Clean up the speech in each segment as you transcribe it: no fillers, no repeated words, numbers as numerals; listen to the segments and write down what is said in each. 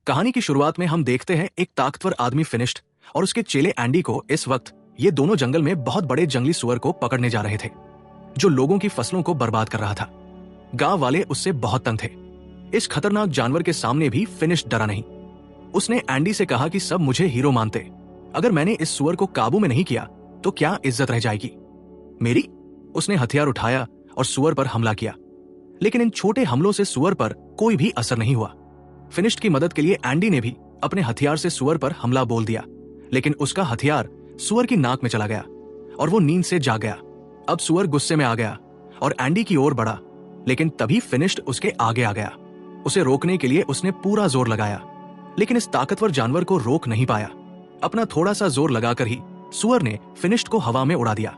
कहानी की शुरुआत में हम देखते हैं एक ताकतवर आदमी फिनिश्ड और उसके चेले एंडी को। इस वक्त ये दोनों जंगल में बहुत बड़े जंगली सुअर को पकड़ने जा रहे थे जो लोगों की फसलों को बर्बाद कर रहा था। गांव वाले उससे बहुत तंग थे। इस खतरनाक जानवर के सामने भी फिनिश्ड डरा नहीं। उसने एंडी से कहा कि सब मुझे हीरो मानते, अगर मैंने इस सुअर को काबू में नहीं किया तो क्या इज्जत रह जाएगी मेरी। उसने हथियार उठाया और सुअर पर हमला किया, लेकिन इन छोटे हमलों से सुअर पर कोई भी असर नहीं हुआ। फिनिश्ड की मदद के लिए एंडी ने भी अपने हथियार से सुअर पर हमला बोल दिया, लेकिन उसका हथियार सुअर की नाक में चला गया और वो नींद से जाग गया। अब सुअर गुस्से में आ गया और एंडी की ओर बढ़ा, लेकिन तभी फिनिश्ड उसके आगे आ गया। उसे रोकने के लिए उसने पूरा जोर लगाया, लेकिन इस ताकतवर जानवर को रोक नहीं पाया। अपना थोड़ा सा जोर लगाकर ही सुअर ने फिनिश्ड को हवा में उड़ा दिया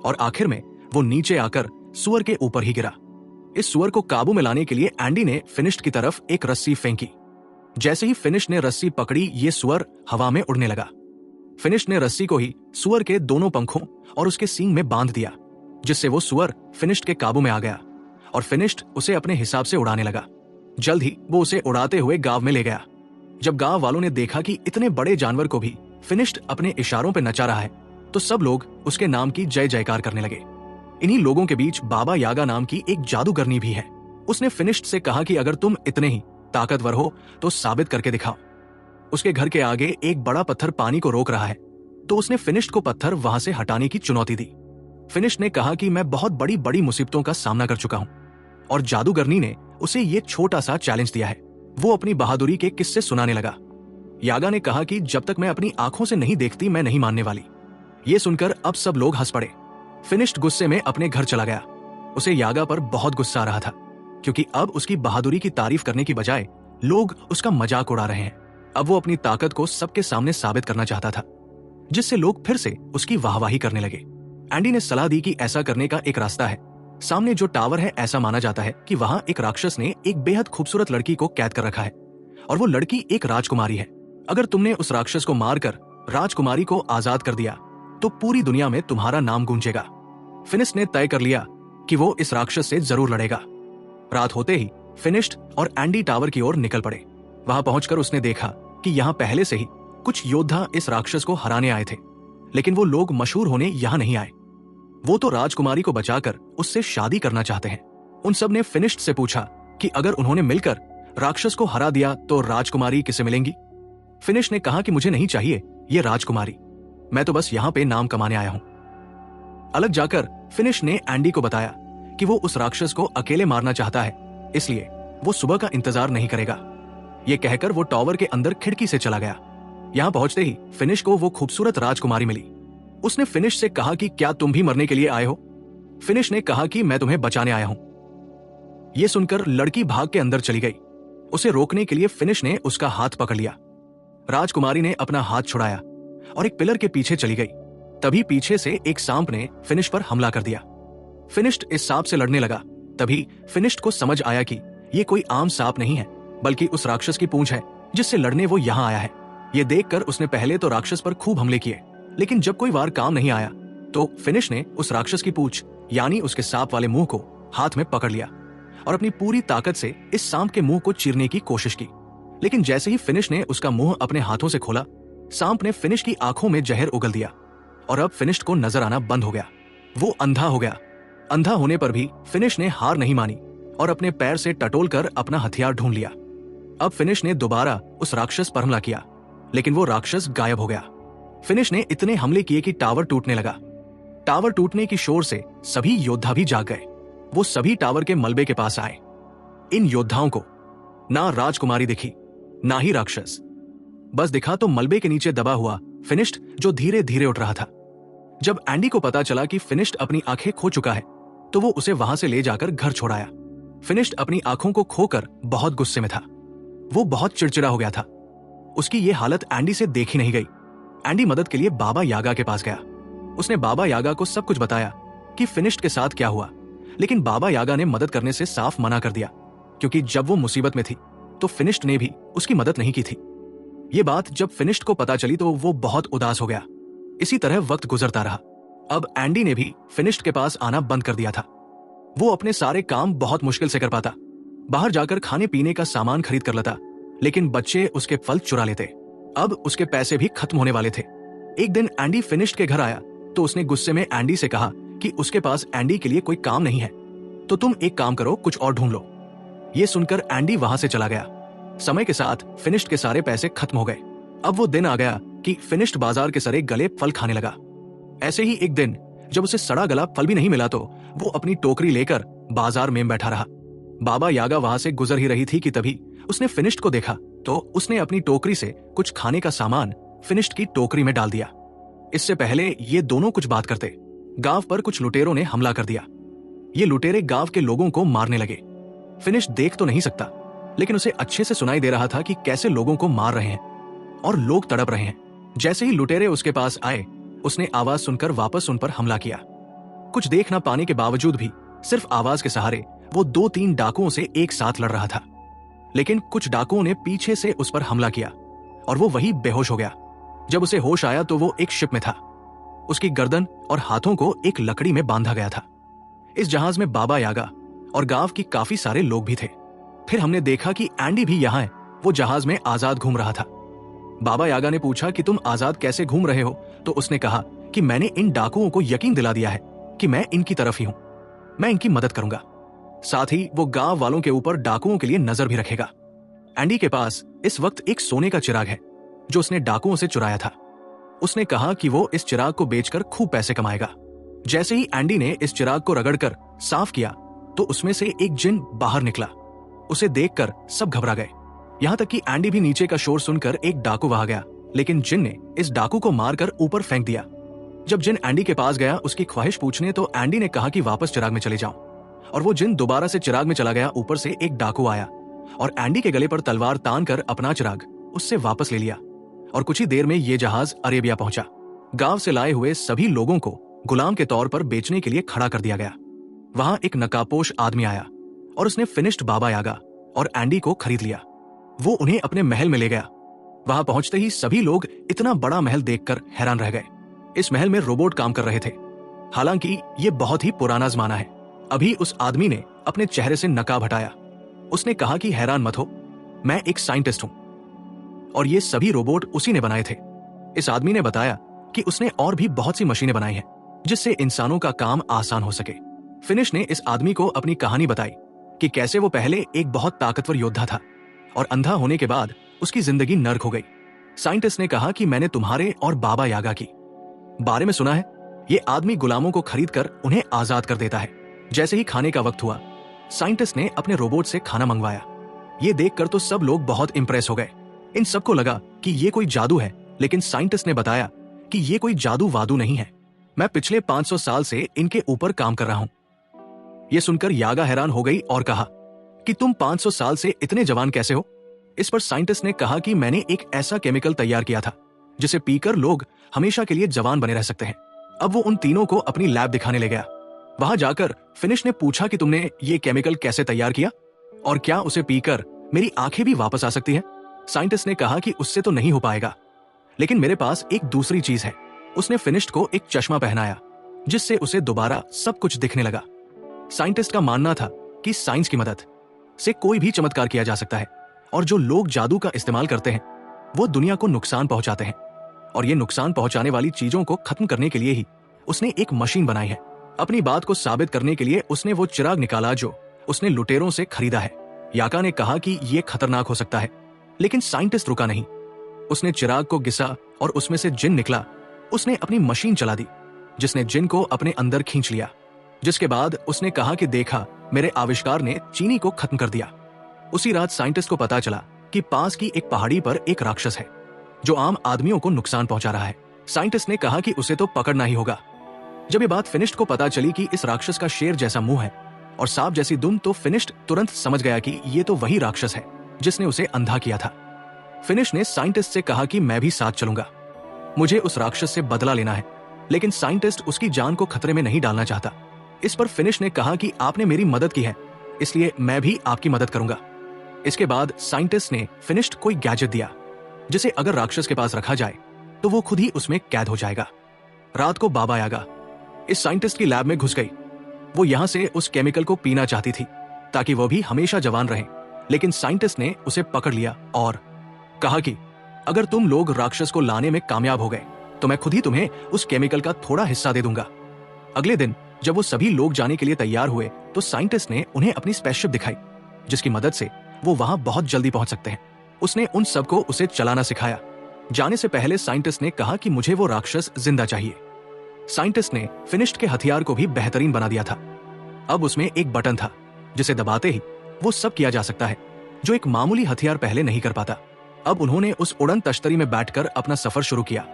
और आखिर में वो नीचे आकर सुअर के ऊपर ही गिरा। इस सुअर को काबू में लाने के लिए एंडी ने फिनिश्ड की तरफ एक रस्सी फेंकी। जैसे ही फिनिश्ड ने रस्सी पकड़ी, ये सुअर हवा में उड़ने लगा। फिनिश्ड ने रस्सी को ही सुअर के दोनों पंखों और उसके सींग में बांध दिया, जिससे वो सुअर फिनिश्ड के काबू में आ गया और फिनिश्ड उसे अपने हिसाब से उड़ाने लगा। जल्द ही वो उसे उड़ाते हुए गांव में ले गया। जब गांव वालों ने देखा कि इतने बड़े जानवर को भी फिनिश्ड अपने इशारों पर नचा रहा है, तो सब लोग उसके नाम की जय जयकार करने लगे। इन्हीं लोगों के बीच बाबा यागा नाम की एक जादूगरनी भी है। उसने फिनिश्ड से कहा कि अगर तुम इतने ही ताकतवर हो तो साबित करके दिखाओ। उसके घर के आगे एक बड़ा पत्थर पानी को रोक रहा है, तो उसने फिनिश्ड को पत्थर वहां से हटाने की चुनौती दी। फिनिश्ड ने कहा कि मैं बहुत बड़ी बड़ी मुसीबतों का सामना कर चुका हूं, और जादूगरनी ने उसे ये छोटा सा चैलेंज दिया है। वो अपनी बहादुरी के किस्से सुनाने लगा। यागा ने कहा कि जब तक मैं अपनी आंखों से नहीं देखती मैं नहीं मानने वाली। ये सुनकर अब सब लोग हंस पड़े। फिनिश्ड गुस्से में अपने घर चला गया। उसे यागा पर बहुत गुस्सा आ रहा था, क्योंकि अब उसकी बहादुरी की तारीफ करने की बजाय लोग उसका मजाक उड़ा रहे हैं। अब वो अपनी ताकत को सबके सामने साबित करना चाहता था, जिससे लोग फिर से उसकी वाहवाही करने लगे। एंडी ने सलाह दी कि ऐसा करने का एक रास्ता है। सामने जो टावर है, ऐसा माना जाता है कि वहां एक राक्षस ने एक बेहद खूबसूरत लड़की को कैद कर रखा है, और वो लड़की एक राजकुमारी है। अगर तुमने उस राक्षस को मारकर राजकुमारी को आजाद कर दिया तो पूरी दुनिया में तुम्हारा नाम गूंजेगा। फिनिश्ड ने तय कर लिया कि वो इस राक्षस से जरूर लड़ेगा। रात होते ही फिनिश्ड और एंडी टावर की ओर निकल पड़े। वहां पहुंचकर उसने देखा कि यहाँ पहले से ही कुछ योद्धा इस राक्षस को हराने आए थे, लेकिन वो लोग मशहूर होने यहाँ नहीं आए। वो तो राजकुमारी को बचाकर उससे शादी करना चाहते हैं। उन सब ने फिनिश्ड से पूछा कि अगर उन्होंने मिलकर राक्षस को हरा दिया तो राजकुमारी किसे मिलेंगी। फिनिश्ड ने कहा कि मुझे नहीं चाहिए ये राजकुमारी, मैं तो बस यहाँ पे नाम कमाने आया हूं। अलग जाकर फिनिश्ड ने एंडी को बताया कि वो उस राक्षस को अकेले मारना चाहता है, इसलिए वो सुबह का इंतजार नहीं करेगा। ये कहकर वो टावर के अंदर खिड़की से चला गया। यहाँ पहुंचते ही फिनिश्ड को वो खूबसूरत राजकुमारी मिली। उसने फिनिश्ड से कहा कि क्या तुम भी मरने के लिए आए हो। फिनिश्ड ने कहा कि मैं तुम्हें बचाने आया हूं। ये सुनकर लड़की भाग के अंदर चली गई। उसे रोकने के लिए फिनिश्ड ने उसका हाथ पकड़ लिया। राजकुमारी ने अपना हाथ छुड़ाया और एक पिलर के पीछे चली गई। तभी पीछे से एक सांप ने फिनिश्ड पर हमला कर दिया। फिनिश्ड इस सांप से लड़ने लगा। तभी फिनिश्ड को समझ आया कि ये कोई आम सांप नहीं है, बल्कि उस राक्षस की पूंछ है जिससे लड़ने वो यहाँ आया है। ये देखकर उसने पहले तो राक्षस पर खूब हमले किए, लेकिन जब कोई वार काम नहीं आया तो फिनिश्ड ने उस राक्षस की पूंछ यानी उसके सांप वाले मुंह को हाथ में पकड़ लिया और अपनी पूरी ताकत से इस सांप के मुंह को चीरने की कोशिश की। लेकिन जैसे ही फिनिश्ड ने उसका मुंह अपने हाथों से खोला, सांप ने फिनिश्ड की आंखों में जहर उगल दिया और अब फिनिश्ड को नजर आना बंद हो गया। वो अंधा हो गया। अंधा होने पर भी फिनिश्ड ने हार नहीं मानी और अपने पैर से टटोलकर अपना हथियार ढूंढ लिया। अब फिनिश्ड ने दोबारा उस राक्षस पर हमला किया, लेकिन वो राक्षस गायब हो गया। फिनिश्ड ने इतने हमले किए कि टावर टूटने लगा। टावर टूटने की शोर से सभी योद्धा भी जाग गए। वो सभी टावर के मलबे के पास आए। इन योद्धाओं को ना राजकुमारी दिखी, ना ही राक्षस। बस दिखा तो मलबे के नीचे दबा हुआ फिनिश्ड, जो धीरे धीरे उठ रहा था। जब एंडी को पता चला कि फिनिश्ड अपनी आंखें खो चुका है, तो वो उसे वहां से ले जाकर घर छोड़ाया। फिनिश्ड अपनी आंखों को खोकर बहुत गुस्से में था। वो बहुत चिड़चिड़ा हो गया था। उसकी ये हालत एंडी से देखी नहीं गई। एंडी मदद के लिए बाबा यागा के पास गया। उसने बाबा यागा को सब कुछ बताया कि फिनिश्ड के साथ क्या हुआ, लेकिन बाबा यागा ने मदद करने से साफ मना कर दिया, क्योंकि जब वो मुसीबत में थी तो फिनिश्ड ने भी उसकी मदद नहीं की थी। ये बात जब फिनिश्ड को पता चली तो वो बहुत उदास हो गया। इसी तरह वक्त गुजरता रहा। अब एंडी ने भी फिनिश्ड के पास आना बंद कर दिया था। वो अपने सारे काम बहुत मुश्किल से कर पाता। बाहर जाकर खाने पीने का सामान खरीद कर लाता लेकिन बच्चे उसके फल चुरा लेते। अब उसके पैसे भी खत्म होने वाले थे। एक दिन एंडी फिनिश्ड के घर आया तो उसने गुस्से में एंडी से कहा कि उसके पास एंडी के लिए कोई काम नहीं है, तो तुम एक काम करो, कुछ और ढूंढ लो। ये सुनकर एंडी वहां से चला गया। समय के साथ फिनिश्ड के सारे पैसे खत्म हो गए। अब वो दिन आ गया कि फिनिश्ड बाजार के सरे गले फल खाने लगा। ऐसे ही एक दिन जब उसे सड़ा गला फल भी नहीं मिला तो वो अपनी टोकरी लेकर बाजार में बैठा रहा। बाबा यागा वहां से गुजर ही रही थी कि तभी उसने फिनिश्ड को देखा तो उसने अपनी टोकरी से कुछ खाने का सामान फिनिश्ड की टोकरी में डाल दिया। इससे पहले ये दोनों कुछ बात करते, गांव पर कुछ लुटेरों ने हमला कर दिया। ये लुटेरे गांव के लोगों को मारने लगे। फिनिश्ड देख तो नहीं सकता, लेकिन उसे अच्छे से सुनाई दे रहा था कि कैसे लोगों को मार रहे हैं और लोग तड़प रहे हैं। जैसे ही लुटेरे उसके पास आए, उसने आवाज सुनकर वापस उन पर हमला किया। कुछ देख ना पाने के बावजूद भी सिर्फ आवाज के सहारे वो 2-3 डाकुओं से एक साथ लड़ रहा था। लेकिन कुछ डाकुओं ने पीछे से उस पर हमला किया और वो वही बेहोश हो गया। जब उसे होश आया तो वो एक शिप में था। उसकी गर्दन और हाथों को एक लकड़ी में बांधा गया था। इस जहाज में बाबा यागा और गांव की काफी सारे लोग भी थे। फिर हमने देखा कि एंडी भी यहाँ है। वो जहाज में आजाद घूम रहा था। बाबा यागा ने पूछा कि तुम आजाद कैसे घूम रहे हो, तो उसने कहा कि मैंने इन डाकुओं को यकीन दिला दिया है कि मैं इनकी तरफ ही हूं, मैं इनकी मदद करूंगा। साथ ही वो गांव वालों के ऊपर डाकुओं के लिए नजर भी रखेगा। एंडी के पास इस वक्त एक सोने का चिराग है जो उसने डाकुओं से चुराया था। उसने कहा कि वो इस चिराग को बेचकर खूब पैसे कमाएगा। जैसे ही एंडी ने इस चिराग को रगड़कर साफ किया तो उसमें से एक जिन बाहर निकला। उसे देखकर सब घबरा गए, यहां तक कि एंडी भी नीचे का शोर सुनकर एक डाकू वहां गया, लेकिन जिन ने इस डाकू को मारकर ऊपर फेंक दिया। जब जिन एंडी के पास गया उसकी ख्वाहिश पूछने तो एंडी ने कहा कि वापस चिराग में चले जाओ, और वो जिन दोबारा से चिराग में चला गया। ऊपर से एक डाकू आया और एंडी के गले पर तलवार तान कर अपना चिराग उससे वापस ले लिया, और कुछ ही देर में ये जहाज अरेबिया पहुंचा। गांव से लाए हुए सभी लोगों को गुलाम के तौर पर बेचने के लिए खड़ा कर दिया गया। वहां एक नकाबपोश आदमी आया और उसने फिनिश्ड बाबा यागा और एंडी को खरीद लिया। वो उन्हें अपने महल में ले गया। वहां पहुंचते ही सभी लोग इतना बड़ा महल देखकर हैरान रह गए। इस महल में रोबोट काम कर रहे थे। हालांकि ये बहुत ही पुराना जमाना है। अभी उस आदमी ने अपने चेहरे से नकाब हटाया। उसने कहा कि हैरान मत हो, मैं एक साइंटिस्ट हूं और ये सभी रोबोट उसी ने बनाए थे। इस आदमी ने बताया कि उसने और भी बहुत सी मशीनें बनाई हैं जिससे इंसानों का काम आसान हो सके। फिनिश ने इस आदमी को अपनी कहानी बताई कि कैसे वो पहले एक बहुत ताकतवर योद्धा था और अंधा होने के बाद उसकी जिंदगी नर्क हो गई। साइंटिस्ट ने कहा कि मैंने तुम्हारे और बाबा यागा की बारे में सुना है। ये आदमी गुलामों को खरीद कर उन्हें आजाद कर देता है। जैसे ही खाने का वक्त हुआ, साइंटिस्ट ने अपने रोबोट से खाना मंगवाया। ये देखकर तो सब लोग बहुत इंप्रेस हो गए। इन सबको लगा कि ये कोई जादू है, लेकिन साइंटिस्ट ने बताया कि ये कोई जादू वादू नहीं है। मैं पिछले 500 साल से इनके ऊपर काम कर रहा हूं। ये सुनकर यागा हैरान हो गई और कहा कि तुम 500 साल से इतने जवान कैसे हो? इस पर साइंटिस्ट ने कहा कि मैंने एक ऐसा केमिकल तैयार किया था जिसे पीकर लोग हमेशा के लिए जवान बने रह सकते हैं। अब वो उन तीनों को अपनी लैब दिखाने ले गया। वहां जाकर फिनिश ने पूछा कि तुमने ये केमिकल कैसे तैयार किया और क्या उसे पीकर मेरी आंखें भी वापस आ सकती हैं? साइंटिस्ट ने कहा कि उससे तो नहीं हो पाएगा, लेकिन मेरे पास एक दूसरी चीज है। उसने फिनिश्ड को एक चश्मा पहनाया जिससे उसे दोबारा सब कुछ दिखने लगा। साइंटिस्ट का मानना था कि साइंस की मदद से कोई भी चमत्कार किया जा सकता है, और जो लोग जादू का इस्तेमाल करते हैं वो दुनिया को नुकसान पहुंचाते हैं, और ये नुकसान पहुंचाने वाली चीजों को खत्म करने के लिए ही उसने एक मशीन बनाई है। अपनी बात को साबित करने के लिए उसने वो चिराग निकाला जो उसने लुटेरों से खरीदा है। याका ने कहा कि ये खतरनाक हो सकता है, लेकिन साइंटिस्ट रुका नहीं। उसने चिराग को घिसा और उसमें से जिन निकला। उसने अपनी मशीन चला दी जिसने जिन को अपने अंदर खींच लिया, जिसके बाद उसने कहा कि देखा, मेरे आविष्कार ने चीनी को खत्म कर दिया। उसी रात साइंटिस्ट को पता चला कि पास की एक पहाड़ी पर एक राक्षस है जो आम आदमियों को नुकसान पहुंचा रहा है। साइंटिस्ट ने कहा कि उसे तो पकड़ना ही होगा। जब ये बात फिनिश्ड को पता चली कि इस राक्षस का शेर जैसा मुंह है और सांप जैसी दुम, तो फिनिश्ड तुरंत समझ गया कि ये तो वही राक्षस है जिसने उसे अंधा किया था। फिनिश ने साइंटिस्ट से कहा कि मैं भी साथ चलूंगा, मुझे उस राक्षस से बदला लेना है, लेकिन साइंटिस्ट उसकी जान को खतरे में नहीं डालना चाहता। इस पर फिनिश ने कहा कि आपने मेरी मदद की है, इसलिए मैं भी आपकी मदद करूंगा। इसके बाद साइंटिस्ट ने फिनिश्ड कोई गैजेट दिया जिसे अगर राक्षस के पास रखा जाए तो वो खुद ही उसमें कैद हो जाएगा। रात को बाबा यागा इस साइंटिस्ट की लैब में घुस गई। वो यहां से उस केमिकल को पीना चाहती थी ताकि वो भी हमेशा जवान रहे, लेकिन साइंटिस्ट ने उसे पकड़ लिया और कहा कि अगर तुम लोग राक्षस को लाने में कामयाब हो गए तो मैं खुद ही तुम्हें उस केमिकल का थोड़ा हिस्सा दे दूंगा। अगले दिन जब वो सभी लोग जाने के लिए तैयार हुए तो साइंटिस्ट ने उन्हें अपनी स्पेसशिप दिखाई, जिसकी मदद से वो वहां बहुत जल्दी पहुंच सकते हैं। उसने उन सबको उसे चलाना सिखाया। जाने से पहले साइंटिस्ट ने कहा कि मुझे वो राक्षस जिंदा चाहिए। साइंटिस्ट ने फिनिश्ड के हथियार को भी बेहतरीन बना दिया था। अब उसमें एक बटन था जिसे दबाते ही वो सब किया जा सकता है जो एक मामूली हथियार पहले नहीं कर पाता। अब उन्होंने उस उड़न तश्तरी में बैठकर अपना सफर शुरू किया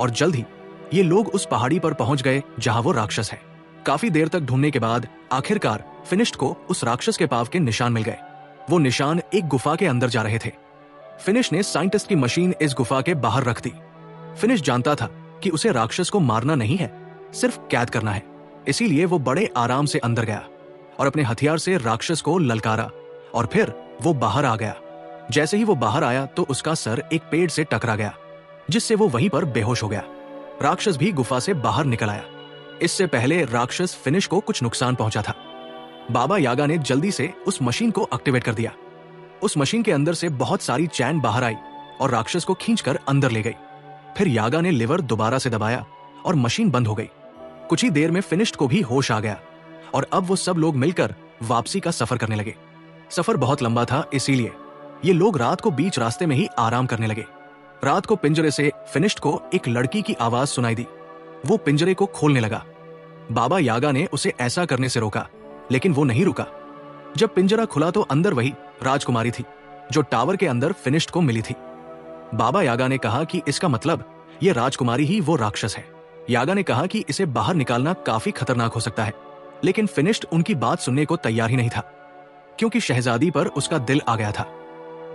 और जल्द ही ये लोग उस पहाड़ी पर पहुंच गए जहां वो राक्षस है। काफी देर तक ढूंढने के बाद आखिरकार फिनिश्ड को उस राक्षस के पाव के निशान मिल गए। वो निशान एक गुफा के अंदर जा रहे थे। फिनिश ने साइंटिस्ट की मशीन इस गुफा के बाहर रख दी। फिनिश जानता था कि उसे राक्षस को मारना नहीं है, सिर्फ कैद करना है। इसीलिए वो बड़े आराम से अंदर गया और अपने हथियार से राक्षस को ललकारा और फिर वो बाहर आ गया। जैसे ही वो बाहर आया तो उसका सर एक पेड़ से टकरा गया, जिससे वो वहीं पर बेहोश हो गया। राक्षस भी गुफा से बाहर निकल आया। इससे पहले राक्षस फिनिश को कुछ नुकसान पहुंचा था। बाबा यागा ने जल्दी से उस मशीन को एक्टिवेट कर दिया। उस मशीन के अंदर से बहुत सारी चैन बाहर आई और राक्षस को खींचकर अंदर ले गई। फिर यागा ने लिवर दोबारा से दबाया और मशीन बंद हो गई। कुछ ही देर में फिनिश्ड को भी होश आ गया और अब वो सब लोग मिलकर वापसी का सफर करने लगे। सफर बहुत लंबा था, इसीलिए ये लोग रात को बीच रास्ते में ही आराम करने लगे। रात को पिंजरे से फिनिश्ड को एक लड़की की आवाज सुनाई दी। वो पिंजरे को खोलने लगा। बाबा यागा ने उसे ऐसा करने से रोका, लेकिन वो नहीं रुका। जब पिंजरा खुला तो अंदर वही राजकुमारी थी जो टावर के अंदर फिनिश्ड को मिली थी। बाबा यागा ने कहा कि इसका मतलब ये राजकुमारी ही वो राक्षस है। यागा ने कहा कि इसे बाहर निकालना काफी खतरनाक हो सकता है, लेकिन फिनिश्ड उनकी बात सुनने को तैयार ही नहीं था, क्योंकि शहजादी पर उसका दिल आ गया था।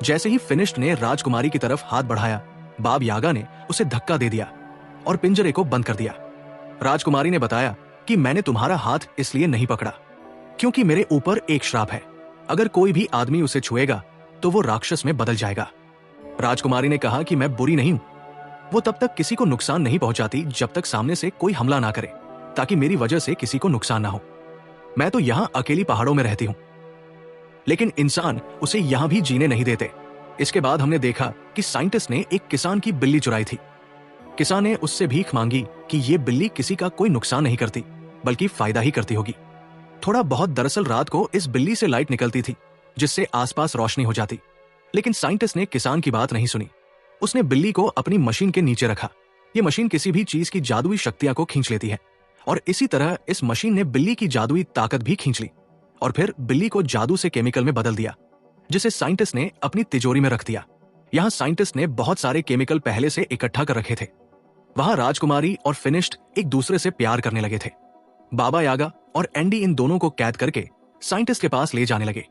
जैसे ही फिनिश्ड ने राजकुमारी की तरफ हाथ बढ़ाया, बाब यागा ने उसे धक्का दे दिया और पिंजरे को बंद कर दिया। राजकुमारी ने बताया कि मैंने तुम्हारा हाथ इसलिए नहीं पकड़ा क्योंकि मेरे ऊपर एक श्राप है। अगर कोई भी आदमी उसे छुएगा तो वो राक्षस में बदल जाएगा। राजकुमारी ने कहा कि मैं बुरी नहीं हूं। वो तब तक किसी को नुकसान नहीं पहुंचाती जब तक सामने से कोई हमला ना करे, ताकि मेरी वजह से किसी को नुकसान ना हो। मैं तो यहां अकेली पहाड़ों में रहती हूं, लेकिन इंसान उसे यहां भी जीने नहीं देते। इसके बाद हमने देखा कि साइंटिस्ट ने एक किसान की बिल्ली चुराई थी। किसान ने उससे भीख मांगी कि ये बिल्ली किसी का कोई नुकसान नहीं करती, बल्कि फायदा ही करती होगी। थोड़ा बहुत दरअसल रात को इस बिल्ली से लाइट निकलती थी, जिससे आसपास रोशनी हो जाती। लेकिन साइंटिस्ट ने किसान की बात नहीं सुनी। उसने बिल्ली को अपनी मशीन के नीचे रखा। ये मशीन किसी भी चीज की जादुई शक्तियां को खींच लेती है और इसी तरह इस मशीन ने बिल्ली की जादुई ताकत भी खींच ली और फिर बिल्ली को जादू से केमिकल में बदल दिया, जिसे साइंटिस्ट ने अपनी तिजोरी में रख दिया। यहाँ साइंटिस्ट ने बहुत सारे केमिकल पहले से इकट्ठा कर रखे थे। वहां राजकुमारी और फिनिश्ड एक दूसरे से प्यार करने लगे थे। बाबा यागा और एंडी इन दोनों को कैद करके साइंटिस्ट के पास ले जाने लगे।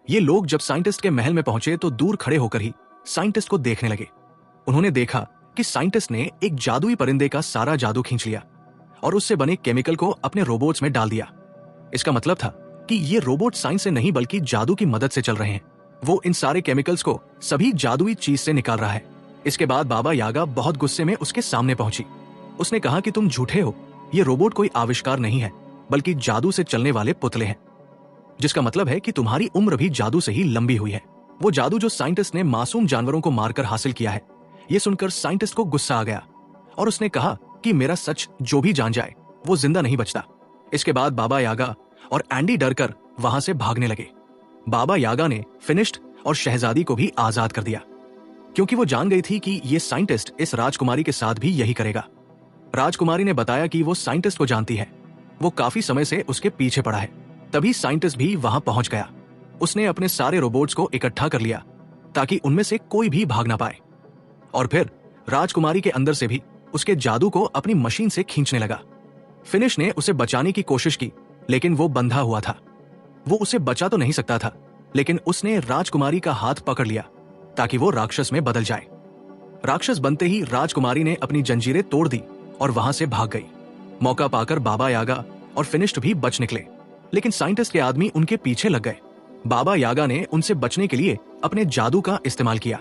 ये लोग जब साइंटिस्ट के महल में पहुंचे तो दूर खड़े होकर ही साइंटिस्ट को देखने लगे। उन्होंने देखा कि साइंटिस्ट ने एक जादुई परिंदे का सारा जादू खींच लिया और उससे बने केमिकल को अपने रोबोट्स में डाल दिया। इसका मतलब था कि ये रोबोट साइंस से नहीं बल्कि जादू की मदद से चल रहे हैं। वो इन सारे केमिकल्स को सभी जादुई चीज से निकाल रहा है। इसके बाद बाबा यागा बहुत गुस्से में उसके सामने पहुंची। उसने कहा कि तुम झूठे हो, ये रोबोट कोई आविष्कार नहीं है, बल्कि जादू से चलने वाले पुतले हैं, जिसका मतलब है कि तुम्हारी उम्र भी जादू से ही लंबी हुई है। वो जादू जो साइंटिस्ट ने मासूम जानवरों को मारकर हासिल किया है। ये सुनकर साइंटिस्ट को गुस्सा आ गया और उसने कहा कि मेरा सच जो भी जान जाए वो जिंदा नहीं बचता। इसके बाद बाबा यागा और एंडी डरकर वहां से भागने लगे। बाबा यागा ने फिनिश्ड और शहजादी को भी आजाद कर दिया, क्योंकि वो जान गई थी कि ये साइंटिस्ट इस राजकुमारी के साथ भी यही करेगा। राजकुमारी ने बताया कि वो साइंटिस्ट को जानती है, वो काफी समय से उसके पीछे पड़ा है। तभी साइंटिस्ट भी वहां पहुंच गया। उसने अपने सारे रोबोट्स को इकट्ठा कर लिया ताकि उनमें से कोई भी भाग ना पाए, और फिर राजकुमारी के अंदर से भी उसके जादू को अपनी मशीन से खींचने लगा। फिनिश ने उसे बचाने की कोशिश की, लेकिन वो बंधा हुआ था। वो उसे बचा तो नहीं सकता था, लेकिन उसने राजकुमारी का हाथ पकड़ लिया ताकि वो राक्षस में बदल जाए। राक्षस बनते ही राजकुमारी ने अपनी जंजीरें तोड़ दी और वहां से भाग गई। मौका पाकर बाबा यागा और फिनिश्ड भी बच निकले, लेकिन साइंटिस्ट के आदमी उनके पीछे लग गए। बाबा यागा ने उनसे बचने के लिए अपने जादू का इस्तेमाल किया।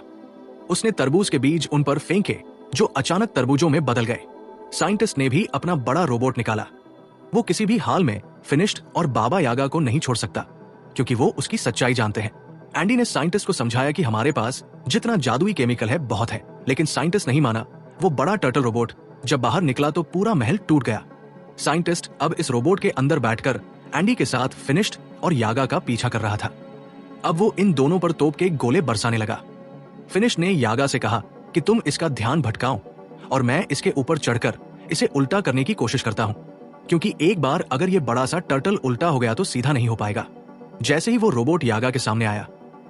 उसने तरबूज के बीज उन पर फेंके जो अचानक तरबूजों में बदल गए। साइंटिस्ट ने भी अपना बड़ा रोबोट निकाला। वो किसी भी हाल में फिनिश्ड और बाबा यागा को नहीं छोड़ सकता, क्योंकि वो उसकी सच्चाई जानते हैं। एंडी ने साइंटिस्ट को समझाया कि हमारे पास जितना जादुई केमिकल है बहुत है, लेकिन साइंटिस्ट नहीं माना। वो बड़ा टर्टल रोबोट जब बाहर निकला तो पूरा महल टूट गया। साइंटिस्ट अब इस रोबोट के अंदर बैठकर एंडी के साथ फिनिश्ड और यागा का पीछा कर रहा था। अब वो इन दोनों पर तोप के गोले बरसाने लगा। फिनिश ने यागा से कहा कि तुम इसका ध्यान भटकाओ और मैं इसके ऊपर चढ़कर इसे उल्टा करने की कोशिश करता हूं, क्योंकि एक बार अगर ये बड़ा सा टर्टल उल्टा हो गया तो सीधा नहीं हो पाएगा। जैसे ही वो रोबोट यागा के सामने आया,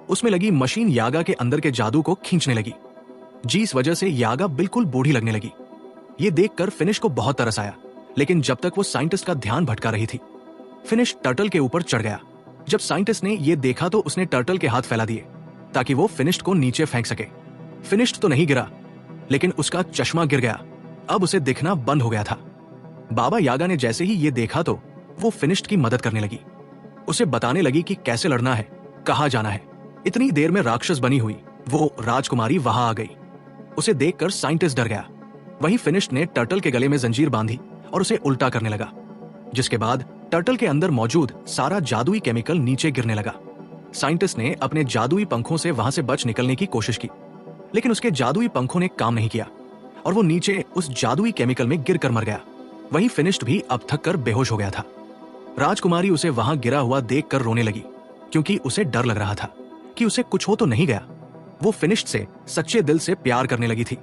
उसमें लगी मशीन यागा के अंदर के जादू को खींचने लगी, जिस वजह से यागा बिल्कुल बूढ़ी लगने लगी। ये देखकर फिनिश को बहुत तरस आया, लेकिन जब तक वो साइंटिस्ट का ध्यान भटका रही थी, फिनिश टर्टल के ऊपर चढ़ गया। जब साइंटिस्ट ने ये देखा तो उसने टर्टल के हाथ फैला दिए ताकि वो फिनिश को नीचे फेंक सके। फिनिश तो नहीं गिरा, लेकिन उसका चश्मा गिर गया। अब उसे दिखना बंद हो गया था। बाबा यागा ने जैसे ही ये देखा तो वो फिनिश की मदद करने लगी। उसे बताने लगी कि कैसे लड़ना है, कहाँ जाना है। इतनी देर में राक्षस बनी हुई वो राजकुमारी वहां आ गई। उसे देखकर साइंटिस्ट डर गया। वहीं फिनिश ने टर्टल के गले में जंजीर बांधी और उसे उल्टा करने लगा, जिसके बाद टर्टल के अंदर मौजूद सारा जादुई केमिकल नीचे गिरने लगा। साइंटिस्ट ने अपने जादुई पंखों से वहां से बच निकलने की कोशिश की, लेकिन उसके जादुई पंखों ने काम नहीं किया और वो नीचे उस जादुई केमिकल में गिरकर मर गया। वहीं फिनिश्ड भी अब थक कर बेहोश हो गया था। राजकुमारी उसे वहां गिरा हुआ देखकर रोने लगी, क्योंकि उसे डर लग रहा था कि उसे कुछ हो तो नहीं गया। वो फिनिश्ड से सच्चे दिल से प्यार करने लगी थी।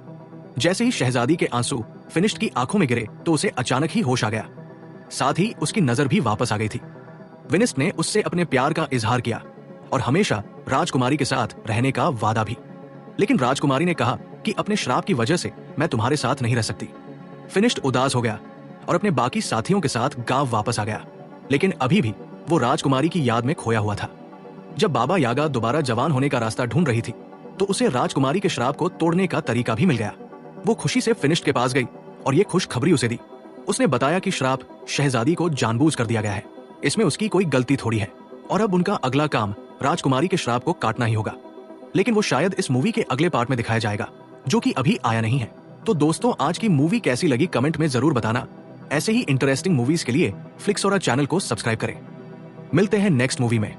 जैसे ही शहजादी के आंसू फिनिश्ड की आंखों में गिरे तो उसे अचानक ही होश आ गया, साथ ही उसकी नजर भी वापस आ गई थी। फिनिश्ड ने उससे अपने प्यार का इजहार किया और हमेशा राजकुमारी के साथ रहने का वादा भी। लेकिन राजकुमारी ने कहा कि अपने श्राप की वजह से मैं तुम्हारे साथ नहीं रह सकती। फिनिश्ड उदास हो गया और अपने बाकी साथियों के साथ गांव वापस आ गया, लेकिन अभी भी वो राजकुमारी की याद में खोया हुआ था। जब बाबा यागा दोबारा जवान होने का रास्ता ढूंढ रही थी तो उसे राजकुमारी के श्राप को तोड़ने का तरीका भी मिल गया। वो खुशी से फिनिश्ड के पास गई और ये खुशखबरी उसे दी। उसने बताया कि श्राप शहजादी को जानबूझ कर दिया गया है, इसमें उसकी कोई गलती थोड़ी है और अब उनका अगला काम राजकुमारी के श्राप को काटना ही होगा। लेकिन वो शायद इस मूवी के अगले पार्ट में दिखाया जाएगा, जो कि अभी आया नहीं है। तो दोस्तों, आज की मूवी कैसी लगी कमेंट में जरूर बताना। ऐसे ही इंटरेस्टिंग मूवीज के लिए फ्लिक्सोरा चैनल को सब्सक्राइब करें। मिलते हैं नेक्स्ट मूवी में।